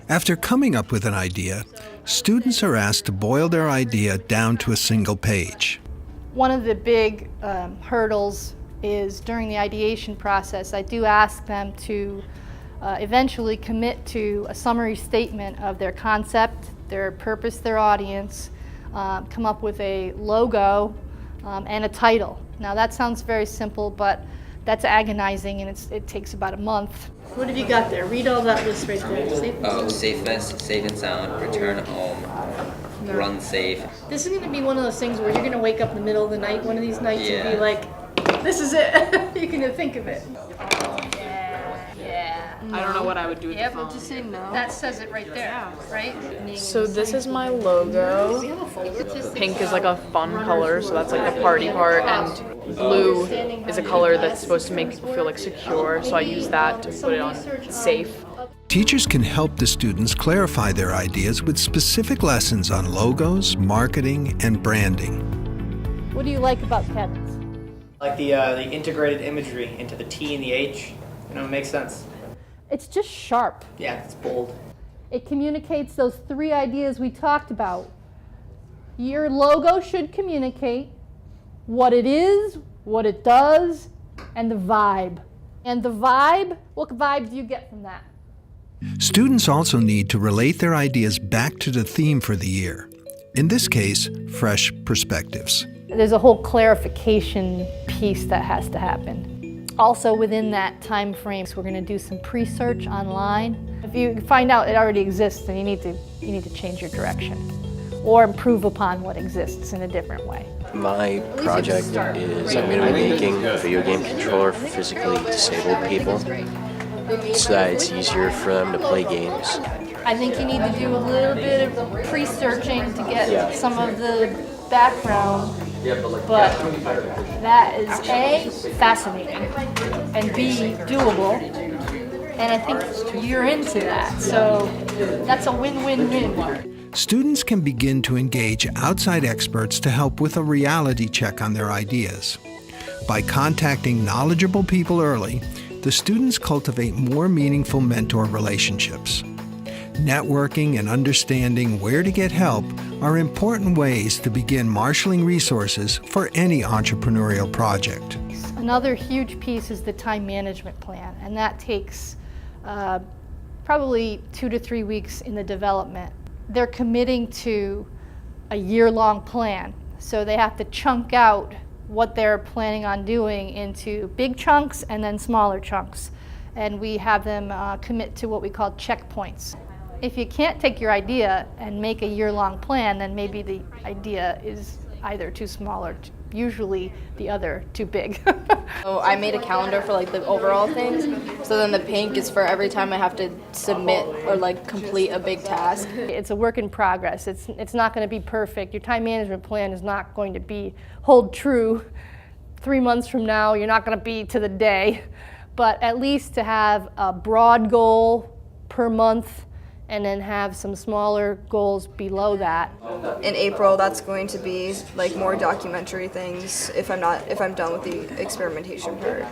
After coming up with an idea, students are asked to boil their idea down to a single page. One of the big hurdles is during the ideation process, I do ask them to eventually commit to a summary statement of their concept, their purpose, their audience, come up with a logo and a title. Now that sounds very simple, but that's agonizing, and it takes about a month. What have you got there? Read all that list right there. Safest, safe and sound, return home, run safe. This is going to be one of those things where you're going to wake up in the middle of the night one of these nights and be like, this is it. You can think of it. I don't know what I would do with the phone. But just say no. That says it right there, right? So this is my logo. Pink is like a fun color, so that's like the party part, and blue is a color that's supposed to make people feel like secure, so I use that to put it on safe. Teachers can help the students clarify their ideas with specific lessons on logos, marketing, and branding. What do you like about Kevin's? Like the integrated imagery into the T and the H, it makes sense. It's just sharp. Yeah, it's bold. It communicates those three ideas we talked about. Your logo should communicate what it is, what it does, and the vibe. And the vibe, what vibe do you get from that? Students also need to relate their ideas back to the theme for the year. In this case, fresh perspectives. There's a whole clarification piece that has to happen. Also within that time frame, so we're going to do some pre-search online. If you find out it already exists, then you need to change your direction or improve upon what exists in a different way. My project is I'm going to be making a video game controller for physically disabled people so that it's easier for them to play games. I think you need to do a little bit of pre-searching to get some of the background, but that is A, fascinating, and B, doable, and I think you're into that, so that's a win-win-win. Students can begin to engage outside experts to help with a reality check on their ideas. By contacting knowledgeable people early, the students cultivate more meaningful mentor relationships. Networking and understanding where to get help are important ways to begin marshaling resources for any entrepreneurial project. Another huge piece is the time management plan, and that takes probably 2 to 3 weeks in the development. They're committing to a year-long plan, so they have to chunk out what they're planning on doing into big chunks and then smaller chunks. And we have them commit to what we call checkpoints. If you can't take your idea and make a year-long plan, then maybe the idea is either too small or usually the other too big. So I made a calendar for like the overall things. So then the pink is for every time I have to submit or like complete a big task. It's a work in progress. It's not going to be perfect. Your time management plan is not going to hold true 3 months from now. You're not going to be to the day. But at least to have a broad goal per month and then have some smaller goals below that. In April, that's going to be like more documentary things if I'm done with the experimentation part.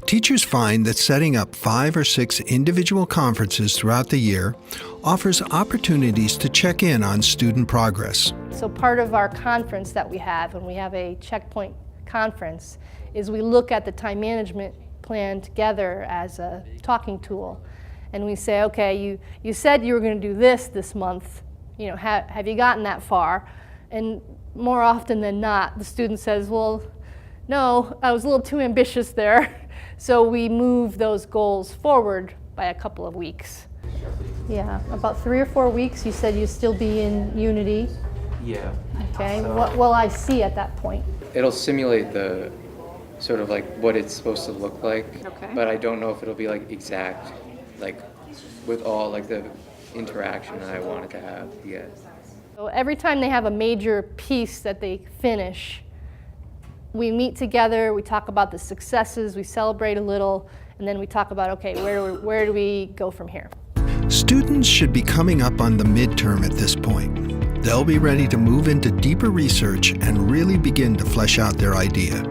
Teachers find that setting up 5 or 6 individual conferences throughout the year offers opportunities to check in on student progress. So part of our conference that we have, when we have a checkpoint conference, is we look at the time management plan together as a talking tool. And we say, okay, you said you were going to do this month. Have you gotten that far? And more often than not, the student says, well, no, I was a little too ambitious there. So we move those goals forward by a couple of weeks. Yeah, about 3 or 4 weeks. You said you'd still be in Unity. Yeah. Okay, what will I see at that point? It'll simulate the sort of like what it's supposed to look like. Okay. But I don't know if it'll be like exact, like with all like the interaction that I wanted to have yet. So every time they have a major piece that they finish, we meet together, we talk about the successes, we celebrate a little, and then we talk about, okay, where do we go from here? Students should be coming up on the midterm at this point. They'll be ready to move into deeper research and really begin to flesh out their idea.